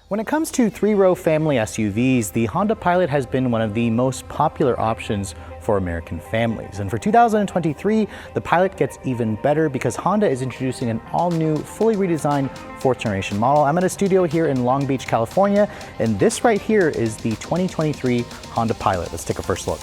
When it comes to three-row family SUVs, the Honda Pilot has been one of the most popular options for American families. And for 2023, the Pilot gets even better because Honda is introducing an all-new, fully redesigned fourth generation model. I'm at a studio here in Long Beach, California, and this right here is the 2023 Honda Pilot. Let's take a first look.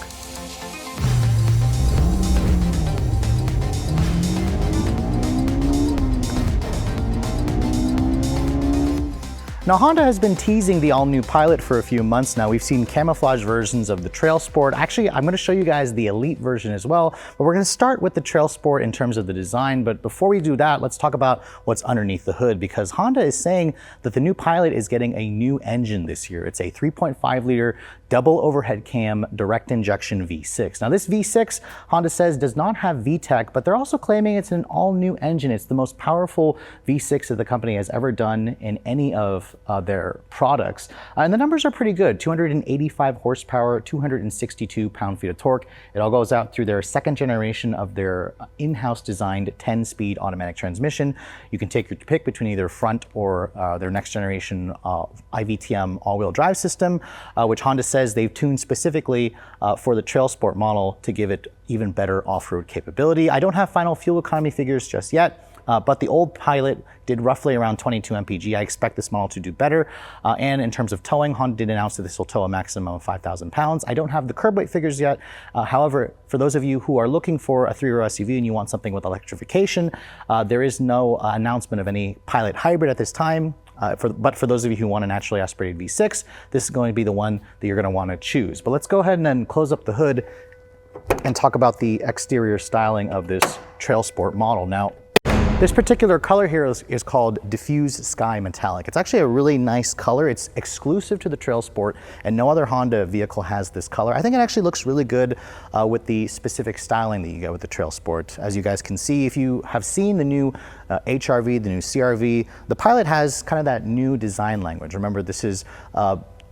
Now, Honda has been teasing the all-new Pilot for a few months now. We've seen camouflage versions of the TrailSport. Actually, I'm going to show you guys the Elite version as well, but we're going to start with the TrailSport in terms of the design. But before we do that, let's talk about what's underneath the hood, because Honda is saying that the new Pilot is getting a new engine this year. It's a 3.5-liter double overhead cam direct injection V6. Now, this V6, Honda says, does not have VTEC, but they're also claiming it's an all-new engine. It's the most powerful V6 that the company has ever done in any of their products. And the numbers are pretty good. 285 horsepower, 262 pound-feet of torque. It all goes out through their second generation of their in-house designed 10-speed automatic transmission. You can take your pick between either front or their next generation IVTM all-wheel drive system, which Honda says they've tuned specifically for the TrailSport model to give it even better off-road capability. I don't have final fuel economy figures just yet, but the old Pilot did roughly around 22 mpg. I expect this model to do better. And in terms of towing, Honda did announce that this will tow a maximum of 5,000 pounds. I don't have the curb weight figures yet. However, for those of you who are looking for a three-row SUV and you want something with electrification, there is no announcement of any Pilot hybrid at this time. But for those of you who want a naturally aspirated V6, this is going to be the one that you're going to want to choose. But let's go ahead and then close up the hood and talk about the exterior styling of this TrailSport model. Now, this particular color here is called Diffuse Sky Metallic. It's actually a really nice color. It's exclusive to the TrailSport, and no other Honda vehicle has this color. I think it actually looks really good with the specific styling that you get with the TrailSport. As you guys can see, if you have seen the new HRV, the new CRV, the Pilot has kind of that new design language. Remember, this is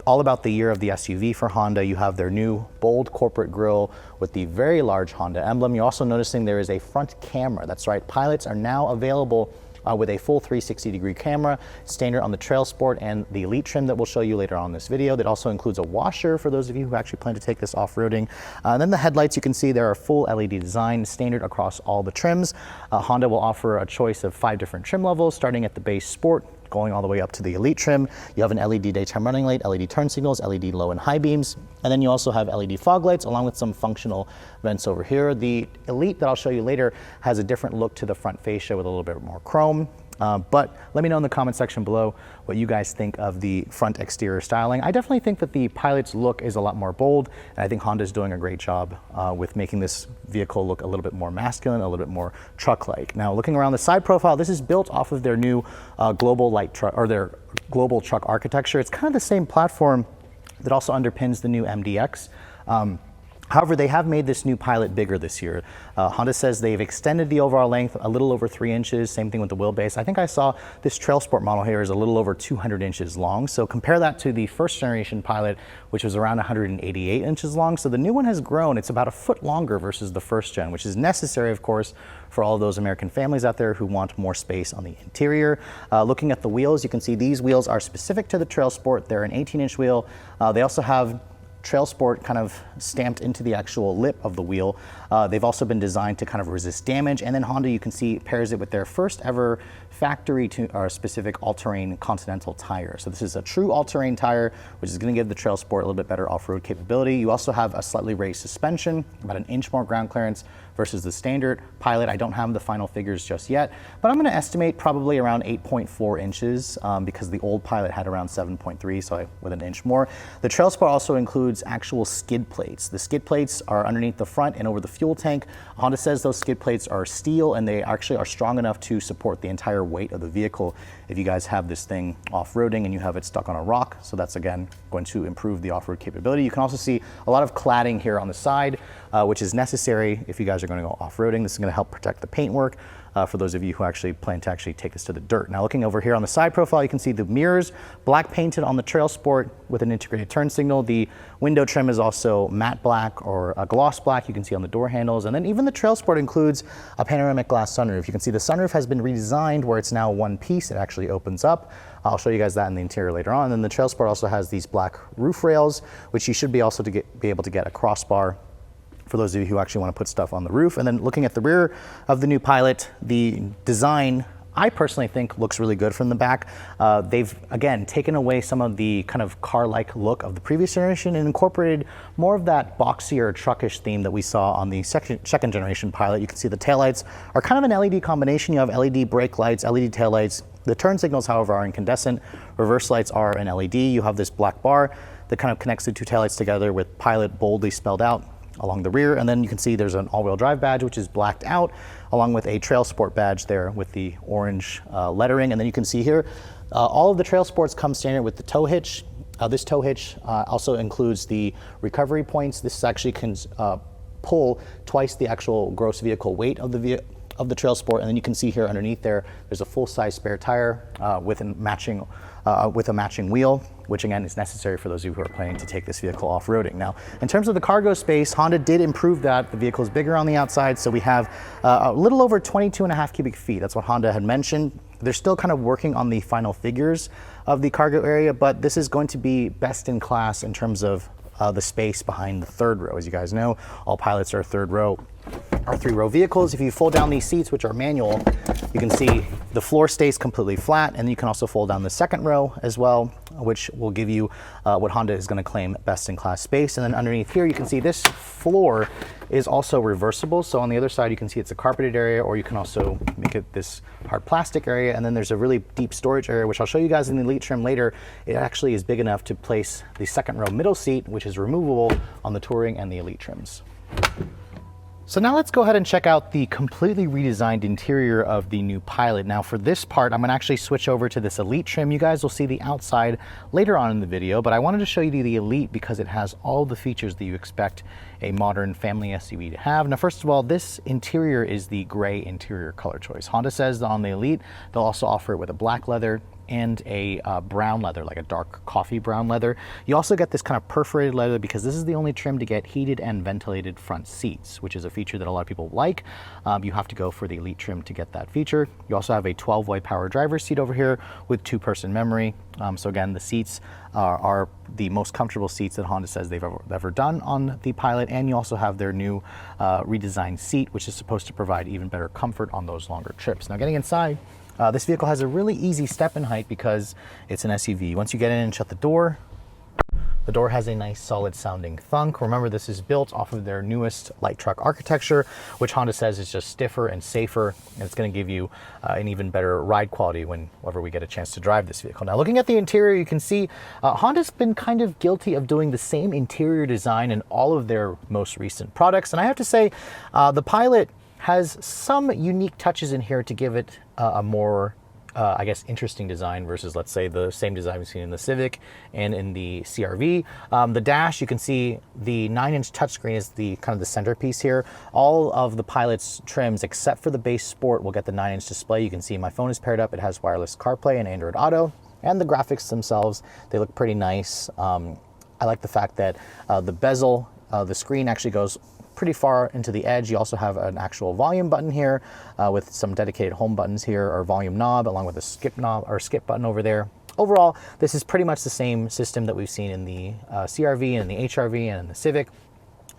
all about the year of the SUV for Honda. You have their new bold corporate grille with the very large Honda emblem. You're also noticing there is a front camera. That's right, Pilots are now available with a full 360-degree camera, standard on the TrailSport and the Elite trim that we'll show you later on in this video. That also includes a washer for those of you who actually plan to take this off-roading. Then the headlights, you can see there are full LED design, standard across all the trims. Honda will offer a choice of 5 different trim levels, starting at the base Sport, going all the way up to the Elite trim. You have an LED daytime running light, LED turn signals, LED low and high beams, and then you also have LED fog lights along with some functional vents over here. The Elite that I'll show you later has a different look to the front fascia with a little bit more chrome. But let me know in the comment section below what you guys think of the front exterior styling. I definitely think that the Pilot's look is a lot more bold, and I think Honda's doing a great job with making this vehicle look a little bit more masculine, a little bit more truck-like. Now, looking around the side profile, this is built off of their new global light truck, or their global truck architecture. It's kind of the same platform that also underpins the new MDX. However, they have made this new Pilot bigger this year. Honda says they've extended the overall length a little over 3 inches, same thing with the wheelbase. I think I saw this TrailSport model here is a little over 200 inches long. So compare that to the first generation Pilot, which was around 188 inches long. So the new one has grown. It's about a foot longer versus the first gen, which is necessary, of course, for all of those American families out there who want more space on the interior. Looking at the wheels, you can see these wheels are specific to the TrailSport. They're an 18-inch wheel. They also have TrailSport kind of stamped into the actual lip of the wheel. They've also been designed to kind of resist damage, and then Honda, you can see, pairs it with their first ever factory specific all-terrain Continental tire. So this is a true all-terrain tire, which is going to give the TrailSport a little bit better off-road capability. You also have a slightly raised suspension, about an inch more ground clearance versus the standard Pilot. I don't have the final figures just yet, but I'm going to estimate probably around 8.4 inches because the old Pilot had around 7.3, so with an inch more. The TrailSport also includes actual skid plates. The skid plates are underneath the front and over the fuel tank. Honda says those skid plates are steel and they actually are strong enough to support the entire weight of the vehicle if you guys have this thing off-roading and you have it stuck on a rock. So that's, again, going to improve the off-road capability. You can also see a lot of cladding here on the side, which is necessary if you guys guys are going to go off-roading. This is going to help protect the paintwork for those of you who actually plan to actually take this to the dirt. Now looking over here on the side profile, you can see the mirrors black painted on the TrailSport with an integrated turn signal. The window trim is also matte black or a gloss black, you can see on the door handles. And then even the TrailSport includes a panoramic glass sunroof. You can see the sunroof has been redesigned where it's now one piece. It actually opens up. I'll show you guys that in the interior later on. And then the TrailSport also has these black roof rails, which you should be also be able to get a crossbar for those of you who actually want to put stuff on the roof. And then looking at the rear of the new Pilot, the design I personally think looks really good from the back. They've, again, taken away some of the kind of car-like look of the previous generation and incorporated more of that boxier truckish theme that we saw on the second generation Pilot. You can see the taillights are kind of an LED combination. You have LED brake lights, LED taillights. The turn signals, however, are incandescent. Reverse lights are an LED. You have this black bar that kind of connects the two taillights together with Pilot boldly spelled out along the rear. And then you can see there's an all-wheel drive badge, which is blacked out, along with a TrailSport badge there with the orange lettering. And then you can see here, all of the TrailSports come standard with the tow hitch. This tow hitch also includes the recovery points. This actually can pull twice the actual gross vehicle weight of the TrailSport. And then you can see here underneath there's a full-size spare tire with a matching wheel, which again is necessary for those of you who are planning to take this vehicle off-roading. Now, in terms of the cargo space, Honda did improve that. The vehicle is bigger on the outside, so we have a little over 22.5 cubic feet. That's what Honda had mentioned. They're still kind of working on the final figures of the cargo area, but this is going to be best in class in terms of the space behind the third row. As you guys know, all Pilots are three-row vehicles. If you fold down these seats, which are manual, you can see the floor stays completely flat, and you can also fold down the second row as well, which will give you what Honda is going to claim best-in-class space. And then underneath here, you can see this floor is also reversible. So on the other side, you can see it's a carpeted area, or you can also make it this hard plastic area. And then there's a really deep storage area, which I'll show you guys in the Elite trim later. It actually is big enough to place the second row middle seat, which is removable on the Touring and the Elite trims. So now let's go ahead and check out the completely redesigned interior of the new Pilot. Now for this part, I'm gonna actually switch over to this Elite trim. You guys will see the outside later on in the video, but I wanted to show you the Elite because it has all the features that you expect a modern family SUV to have. Now, first of all, this interior is the gray interior color choice. Honda says on the Elite, they'll also offer it with a black leather and a brown leather, like a dark coffee brown leather. You also get this kind of perforated leather because this is the only trim to get heated and ventilated front seats, which is a feature that a lot of people like. You have to go for the Elite trim to get that feature. You also have a 12-way power driver's seat over here with 2-person memory. So again, the seats are the most comfortable seats that Honda says they've ever done on the Pilot. And you also have their new redesigned seat, which is supposed to provide even better comfort on those longer trips. Now getting inside, this vehicle has a really easy step-in height because it's an SUV. Once you get in and shut the door has a nice solid sounding thunk. Remember, this is built off of their newest light truck architecture, which Honda says is just stiffer and safer, and it's going to give you an even better ride quality whenever we get a chance to drive this vehicle. Now, looking at the interior, you can see Honda's been kind of guilty of doing the same interior design in all of their most recent products, and I have to say, the Pilot has some unique touches in here to give it a more I guess, interesting design versus, let's say, the same design we've seen in the Civic and in the CR-V. The dash, you can see the 9-inch touchscreen is the kind of the centerpiece here. All of the Pilot's trims, except for the base Sport, will get the 9-inch display. You can see my phone is paired up. It has wireless CarPlay and Android Auto. And the graphics themselves, they look pretty nice. I like the fact that the bezel, the screen actually goes pretty far into the edge. You also have an actual volume button here with some dedicated home buttons here, or volume knob, along with a skip knob or skip button over there. Overall, this is pretty much the same system that we've seen in the CR-V and the HR-V and in the Civic.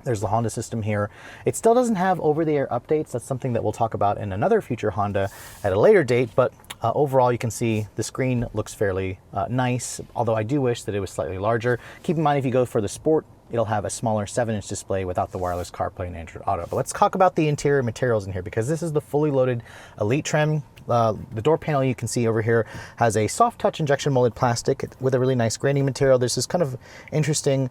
There's the Honda system here. It still doesn't have over-the-air updates. That's something that we'll talk about in another future Honda at a later date, but overall, you can see the screen looks fairly nice, although I do wish that it was slightly larger. Keep in mind, if you go for the Sport, it'll have a smaller 7-inch display without the wireless CarPlay and Android Auto. But let's talk about the interior materials in here, because this is the fully loaded Elite trim. The door panel you can see over here has a soft touch injection molded plastic with a really nice graining material. There's this kind of interesting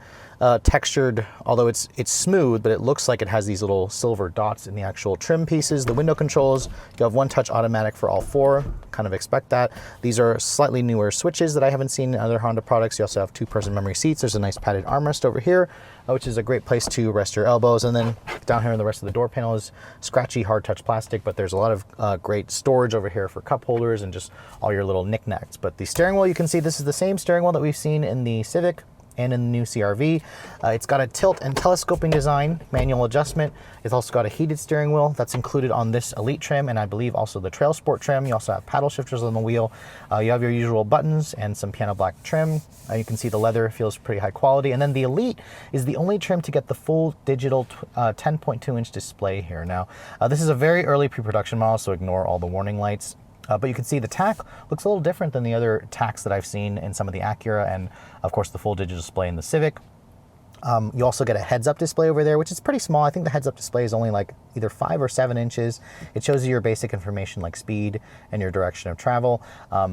textured, although it's smooth, but it looks like it has these little silver dots in the actual trim pieces. The window controls, you have 1-touch automatic for all 4, kind of expect that. These are slightly newer switches that I haven't seen in other Honda products. You also have 2-person memory seats. There's a nice padded armrest over here. here, which is a great place to rest your elbows. And then down here in the rest of the door panel is scratchy, hard touch plastic, but there's a lot of great storage over here for cup holders and just all your little knickknacks. But the steering wheel, you can see this is the same steering wheel that we've seen in the Civic and in the new CR-V. It's got a tilt and telescoping design, manual adjustment. It's also got a heated steering wheel that's included on this Elite trim, and I believe also the TrailSport trim. You also have paddle shifters on the wheel. You have your usual buttons and some piano black trim. You can see the leather feels pretty high quality. And then the Elite is the only trim to get the full digital 10.2-inch display here. Now, this is a very early pre-production model, so ignore all the warning lights. But you can see the tack looks a little different than the other tacks that I've seen in some of the Acura, and of course the full digital display in the Civic. You also get a heads-up display over there, which is pretty small. I think the heads-up display is only like either 5 or 7 inches. It shows you your basic information like speed and your direction of travel.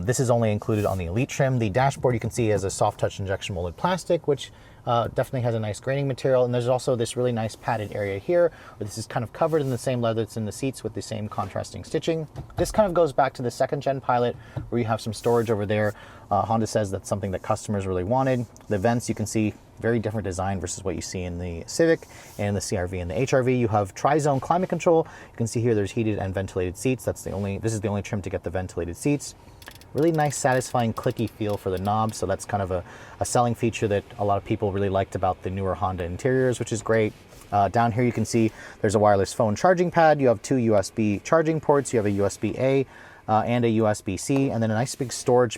This is only included on the Elite trim. The dashboard you can see has a soft touch injection molded plastic, which definitely has a nice graining material. And there's also this really nice padded area here, where this is kind of covered in the same leather that's in the seats with the same contrasting stitching. This kind of goes back to the 2nd gen Pilot, where you have some storage over there. Honda says that's something that customers really wanted. The vents, you can see very different design versus what you see in the Civic and the CR-V and the HR-V. You have tri-zone climate control. You can see here there's heated and ventilated seats. This is the only trim to get the ventilated seats. Really nice, satisfying, clicky feel for the knob. So that's kind of a selling feature that a lot of people really liked about the newer Honda interiors, which is great. Down here you can see there's a wireless phone charging pad. You have 2 USB charging ports. You have a USB-A and a USB-C, and then a nice big storage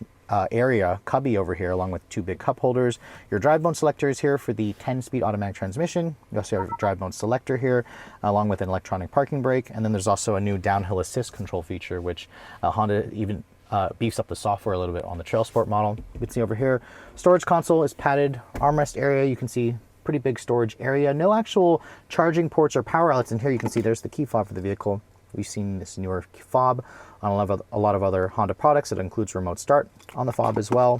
area cubby over here, along with 2 big cup holders. Your drive mode selector is here for the 10-speed automatic transmission. You also have a drive mode selector here, along with an electronic parking brake. And then there's also a new downhill assist control feature, which Honda even beefs up the software a little bit on the TrailSport model. You can see over here, storage console is padded, armrest area. You can see pretty big storage area. No actual charging ports or power outlets in here. You can see there's the key fob for the vehicle. We've seen this newer fob on a lot of other Honda products. It includes remote start on the fob as well.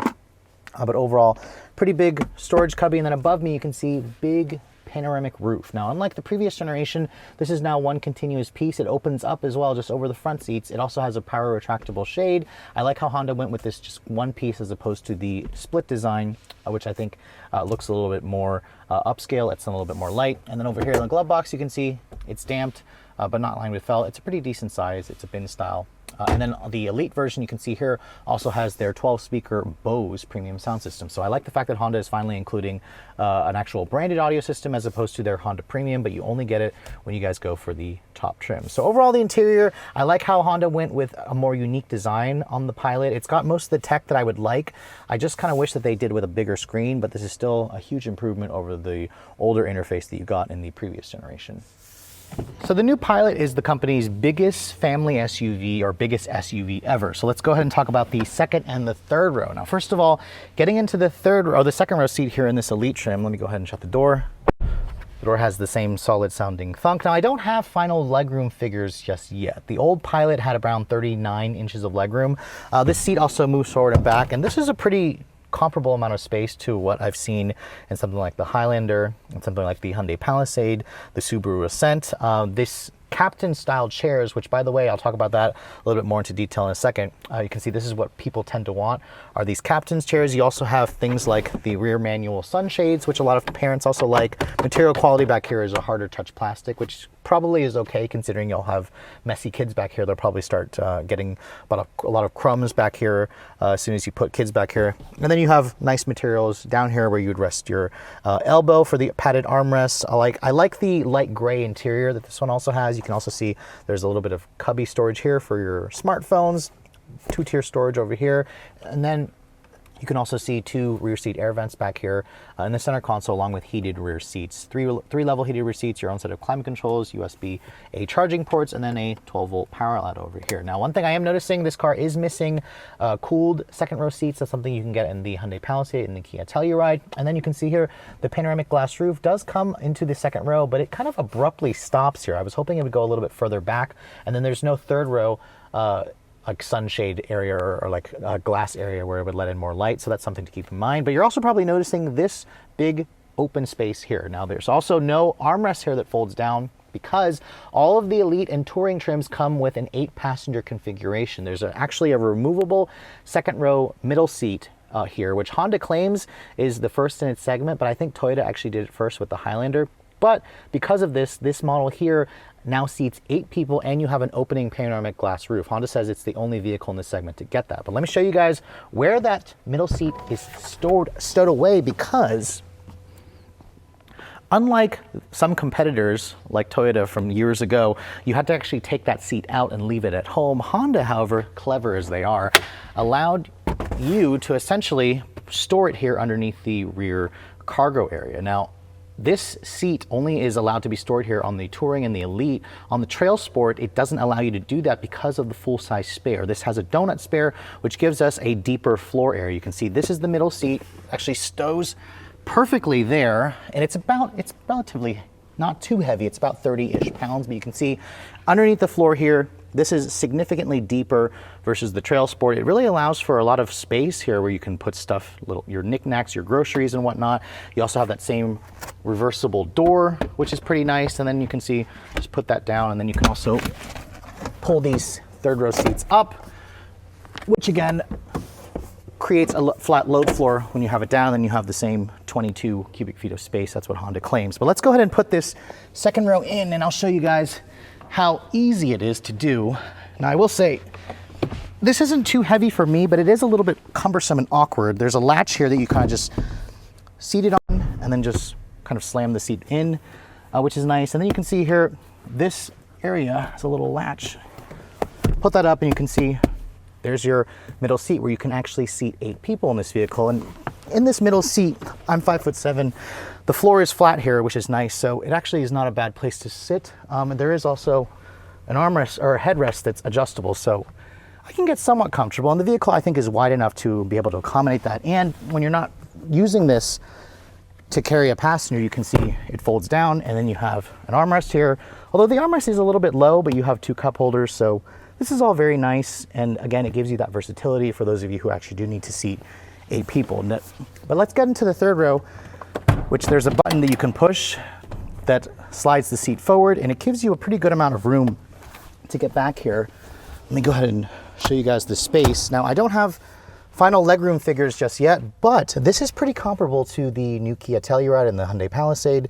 But overall, pretty big storage cubby. And then above me, you can see big panoramic roof. Now, unlike the previous generation, this is now one continuous piece. It opens up as well, just over the front seats. It also has a power retractable shade. I like how Honda went with this just one piece as opposed to the split design, which I think looks a little bit more upscale. It's a little bit more light. And then over here in the glove box, you can see it's damped, but not lined with felt. It's a pretty decent size. It's a bin style. And then the Elite version, you can see here, also has their 12-speaker Bose premium sound system. So I like the fact that Honda is finally including an actual branded audio system as opposed to their Honda Premium, but you only get it when you guys go for the top trim. So overall, the interior, I like how Honda went with a more unique design on the Pilot. It's got most of the tech that I would like. I just kind of wish that they did with a bigger screen, but this is still a huge improvement over the older interface that you got in the previous generation. So the new Pilot is the company's biggest family SUV, or biggest SUV ever. So let's go ahead and talk about the 2nd and the 3rd row. Now, first of all, getting into the 3rd row, the 2nd row seat here in this Elite trim, let me go ahead and shut the door. The door has the same solid sounding thunk. Now, I don't have final legroom figures just yet. The old Pilot had around 39 inches of legroom. This seat also moves forward and back, and this is a pretty comparable amount of space to what I've seen in something like the Highlander and something like the Hyundai Palisade, the Subaru Ascent. This captain style chairs, which by the way, I'll talk about that a little bit more into detail in a second. You can see this is what people tend to want, are these captain's chairs. You also have things like the rear manual sunshades, which a lot of parents also like. Material quality back here is a harder touch plastic, which probably is okay considering you'll have messy kids back here. They'll probably start getting about a lot of crumbs back here as soon as you put kids back here. And then you have nice materials down here where you would rest your elbow for the padded armrests. I like the light gray interior that this one also has. You can also see there's a little bit of cubby storage here for your smartphones, 2-tier storage over here, and then you can also see 2 rear seat air vents back here in the center console, along with heated rear seats. 3-level heated rear seats, your own set of climate controls, USB-A charging ports, and then a 12-volt power outlet over here. Now, one thing I am noticing, this car is missing cooled 2nd row seats. That's something you can get in the Hyundai Palisade and the Kia Telluride. And then you can see here, the panoramic glass roof does come into the 2nd row, but it kind of abruptly stops here. I was hoping it would go a little bit further back, and then there's no 3rd row like sunshade area or like a glass area where it would let in more light. So that's something to keep in mind. But you're also probably noticing this big open space here. Now, there's also no armrest here that folds down, because all of the Elite and Touring trims come with an 8-passenger configuration. There's actually a removable 2nd row middle seat here, which Honda claims is the first in its segment, but I think Toyota actually did it first with the Highlander. But because of this model here now seats 8 people, and you have an opening panoramic glass roof. Honda says it's the only vehicle in this segment to get that. But let me show you guys where that middle seat is stowed away, because unlike some competitors like Toyota from years ago, you had to actually take that seat out and leave it at home. Honda, however, clever as they are, allowed you to essentially store it here underneath the rear cargo area. Now, this seat only is allowed to be stored here on the Touring and the Elite. On the TrailSport, it doesn't allow you to do that because of the full-size spare. This has a donut spare, which gives us a deeper floor area. You can see this is the middle seat, actually stows perfectly there, and it's relatively not too heavy. It's about 30-ish pounds, but you can see underneath the floor here, this is significantly deeper versus the TrailSport. It really allows for a lot of space here where you can put stuff, your knickknacks, your groceries and whatnot. You also have that same reversible door, which is pretty nice. And then you can see, just put that down, and then you can also pull these third row seats up, which again creates a flat load floor. When you have it down, then you have the same 22 cubic feet of space. That's what Honda claims. But let's go ahead and put this second row in, and I'll show you guys how easy it is to do. Now, I will say, this isn't too heavy for me, but it is a little bit cumbersome and awkward. There's a latch here that you kind of just seat it on and then just kind of slam the seat in, which is nice. And then you can see here, this area has a little latch. Put that up and you can see there's your middle seat where you can actually seat 8 people in this vehicle. And in this middle seat, I'm 5'7". The floor is flat here, which is nice. So it actually is not a bad place to sit. And there is also an armrest or a headrest that's adjustable. So I can get somewhat comfortable. And the vehicle, I think, is wide enough to be able to accommodate that. And when you're not using this to carry a passenger, you can see it folds down, and then you have an armrest here. Although the armrest is a little bit low, but you have 2 cup holders. So this is all very nice. And again, it gives you that versatility for those of you who actually do need to seat 8 people. But let's get into the third row, which there's a button that you can push that slides the seat forward, and it gives you a pretty good amount of room to get back here. Let me go ahead and show you guys the space. Now, I don't have final legroom figures just yet, but this is pretty comparable to the new Kia Telluride and the Hyundai Palisade,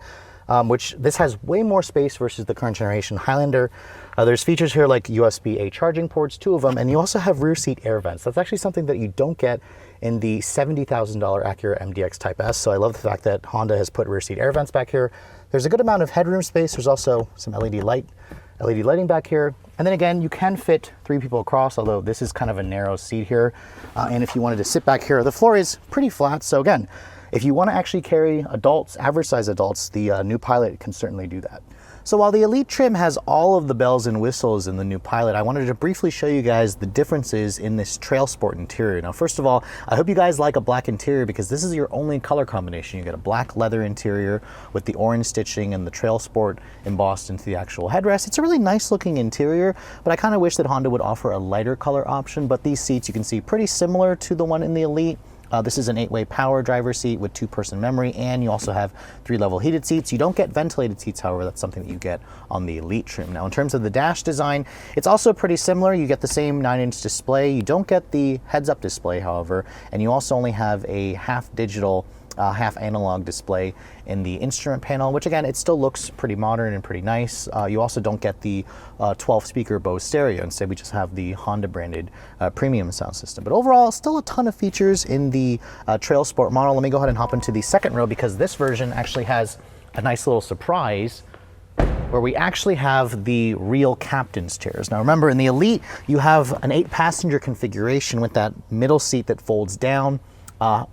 which this has way more space versus the current generation Highlander. There's features here like USB-A charging ports, 2 of them, and you also have rear seat air vents. That's actually something that you don't get in the $70,000 Acura MDX Type S. So I love the fact that Honda has put rear seat air vents back here. There's a good amount of headroom space. There's also some LED lighting back here. And then again, you can fit 3 people across, although this is kind of a narrow seat here. And if you wanted to sit back here, the floor is pretty flat. So again, if you want to actually carry adults, average size adults, the new Pilot can certainly do that. So while the Elite trim has all of the bells and whistles in the new Pilot, I wanted to briefly show you guys the differences in this TrailSport interior. Now, first of all, I hope you guys like a black interior, because this is your only color combination. You get a black leather interior with the orange stitching and the TrailSport embossed into the actual headrest. It's a really nice looking interior, but I kind of wish that Honda would offer a lighter color option. But these seats, you can see, pretty similar to the one in the Elite. This is an 8-way power driver seat with 2-person memory, and you also have 3-level heated seats. You don't get ventilated seats, however. That's something that you get on the Elite trim. Now, in terms of the dash design, it's also pretty similar. You get the same 9-inch display. You don't get the heads-up display, however, and you also only have a half digital, half analog display in the instrument panel, which again, it still looks pretty modern and pretty nice. You also don't get the 12-speaker Bose stereo. Instead, we just have the Honda branded premium sound system. But overall, still a ton of features in the TrailSport model. Let me go ahead and hop into the second row, because this version actually has a nice little surprise where we actually have the real captain's chairs. Now remember, in the Elite, you have an 8-passenger configuration with that middle seat that folds down.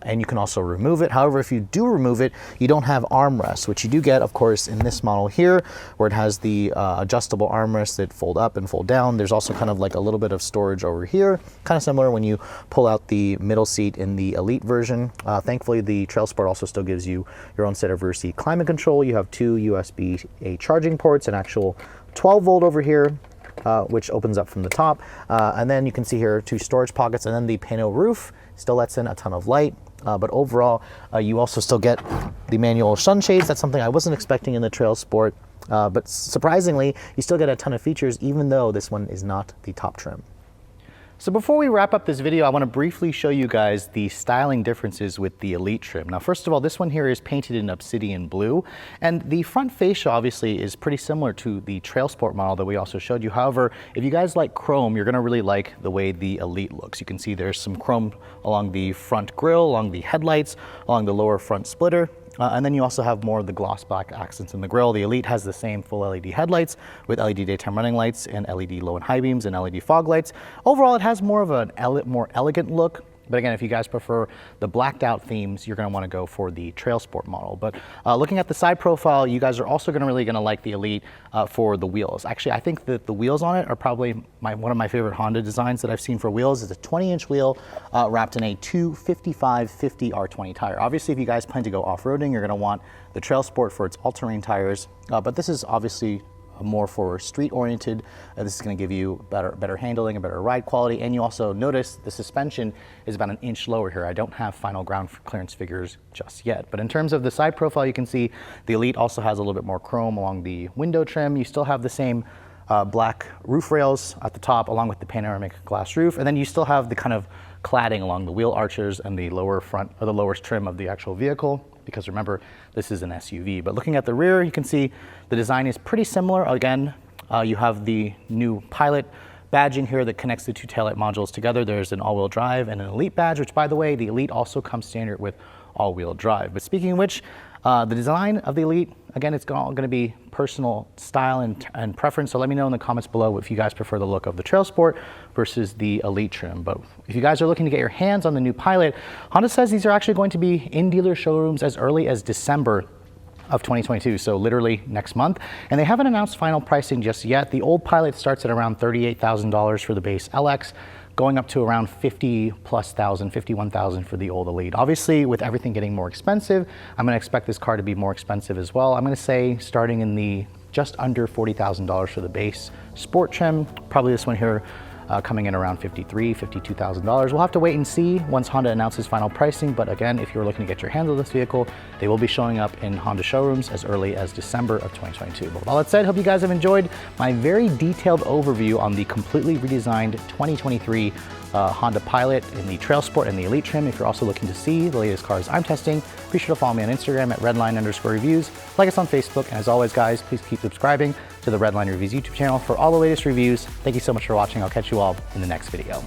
And you can also remove it. However, if you do remove it, you don't have armrests, which you do get, of course, in this model here, where it has the adjustable armrests that fold up and fold down. There's also kind of like a little bit of storage over here, kind of similar when you pull out the middle seat in the Elite version. Thankfully, the TrailSport also still gives you your own set of rear seat climate control. You have 2 USB-A charging ports, an actual 12-volt over here, which opens up from the top. And then you can see here 2 storage pockets, and then the panel roof still lets in a ton of light. But overall, you also still get the manual sunshades. That's something I wasn't expecting in the TrailSport. But surprisingly, you still get a ton of features, even though this one is not the top trim. So before we wrap up this video, I want to briefly show you guys the styling differences with the Elite trim. Now, first of all, this one here is painted in obsidian blue, and the front fascia obviously is pretty similar to the TrailSport model that we also showed you. However, if you guys like chrome, you're going to really like the way the Elite looks. You can see there's some chrome along the front grille, along the headlights, along the lower front splitter. And then you also have more of the gloss black accents in the grille. The Elite has the same full LED headlights with LED daytime running lights and LED low and high beams and LED fog lights. Overall, it has more of a more elegant look. But again, if you guys prefer the blacked out themes, you're going to want to go for the TrailSport model. But looking at the side profile, you guys are also really going to like the Elite for the wheels. Actually, I think that the wheels on it are probably one of my favorite Honda designs that I've seen for wheels. It's a 20-inch wheel wrapped in a 255/50 R20 tire. Obviously, if you guys plan to go off-roading, you're going to want the TrailSport for its all-terrain tires. But this is obviously more for street oriented. This is going to give you better handling and better ride quality. And you also notice the suspension is about an inch lower here. I don't have final ground clearance figures just yet, but in terms of the side profile, you can see the Elite also has a little bit more chrome along the window trim. You still have the same black roof rails at the top along with the panoramic glass roof, and then you still have the kind of cladding along the wheel arches and the lower front or the lower trim of the actual vehicle, because remember, this is an SUV. But looking at the rear, you can see the design is pretty similar. Again, you have the new Pilot badging here that connects the two taillight modules together. There's an all-wheel drive and an Elite badge, which by the way, the Elite also comes standard with all-wheel drive. But speaking of which, the design of the Elite, again, it's all going to be personal style and preference. So let me know in the comments below if you guys prefer the look of the TrailSport versus the Elite trim. But if you guys are looking to get your hands on the new Pilot, Honda says these are actually going to be in dealer showrooms as early as December of 2022, so literally next month. And they haven't announced final pricing just yet. The old Pilot starts at around $38,000 for the base LX, going up to around $51,000 for the old Elite. Obviously, with everything getting more expensive, I'm going to expect this car to be more expensive as well. I'm going to say starting in the just under $40,000 for the base Sport trim. Probably this one here coming in around $53,000, $52,000. We'll have to wait and see once Honda announces final pricing. But again, if you're looking to get your hands on this vehicle, they will be showing up in Honda showrooms as early as December of 2022. But with all that said, hope you guys have enjoyed my very detailed overview on the completely redesigned 2023 Honda Pilot in the TrailSport and the Elite trim. If you're also looking to see the latest cars I'm testing, be sure to follow me on Instagram at redline_reviews. Like us on Facebook, and as always, guys, please keep subscribing to the Redline Reviews YouTube channel for all the latest reviews. Thank you so much for watching. I'll catch you all in the next video.